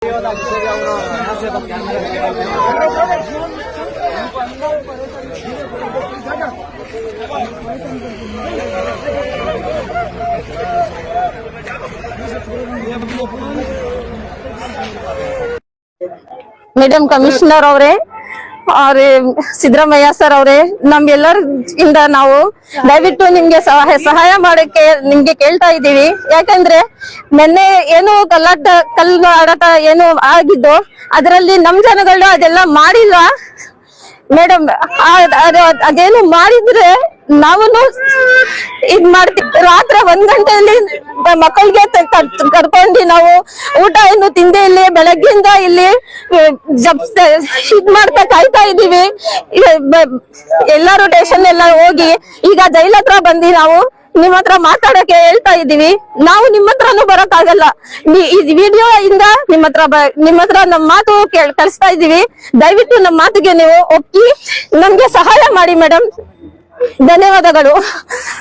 Madam commissioner ಅವರೇ ಅವ್ರೆ Siddaramaiah sir ಅವ್ರೆ ನಮ್ಗೆಲ್ಲರಿಂದ ನಾವು ದಯವಿಟ್ಟು ನಿಮ್ಗೆ ಸಹಾಯ ಮಾಡಕ್ಕೆ ನಿಮ್ಗೆ ಕೇಳ್ತಾ ಇದ್ದೀವಿ. ಯಾಕಂದ್ರೆ ನಿನ್ನೆ ಏನು ಕಲ್ಲು ಆಡಾಟ ಏನು ಆಗಿದ್ದು ಅದರಲ್ಲಿ ನಮ್ ಜನಗಳು ಅದೆಲ್ಲ ಮಾಡಿಲ್ಲ ಮೇಡಮ್. ಅದೇನು ಮಾಡಿದ್ರೆ ನಾವು ಇದ್ ಮಾಡ್ತೀವಿ. ರಾತ್ರಿ 1 ಗಂಟೆಯಲ್ಲಿ ಮಕ್ಕಳಿಗೆ ಕರ್ಕೊಂಡು ನಾವು ಊಟ ಏನು ತಿಂದೆ ಇಲ್ಲಿ ಬೆಳಗ್ಗಿಂದ ಇಲ್ಲಿ ಇದ್ ಮಾಡ್ತಾ ಕಾಯ್ತಾ ಇದೀವಿ. ಎಲ್ಲಾರು ಸ್ಟೇಷನ್ ಎಲ್ಲ ಹೋಗಿ ಈಗ ಜೈಲ್ ಹತ್ರ ಬಂದಿ ನಾವು ನಿಮ್ ಹತ್ರ ಮಾತಾಡಕ್ಕೆ ಹೇಳ್ತಾ ಇದೀವಿ. ನಾವು ನಿಮ್ ಹತ್ರನೂ ಬರಕ್ ಆಗಲ್ಲ. ಈ ವಿಡಿಯೋ ಇಂದ ನಿಮ್ ಹತ್ರ ನಮ್ ಮಾತು ಕಳಿಸ್ತಾ ಇದೀವಿ. ದಯವಿಟ್ಟು ನಮ್ ಮಾತಿಗೆ ನೀವು ಒಪ್ಪಿ ನಮ್ಗೆ ಸಹಾಯ ಮಾಡಿ ಮೇಡಮ್. ಧನ್ಯವಾದಗಳು.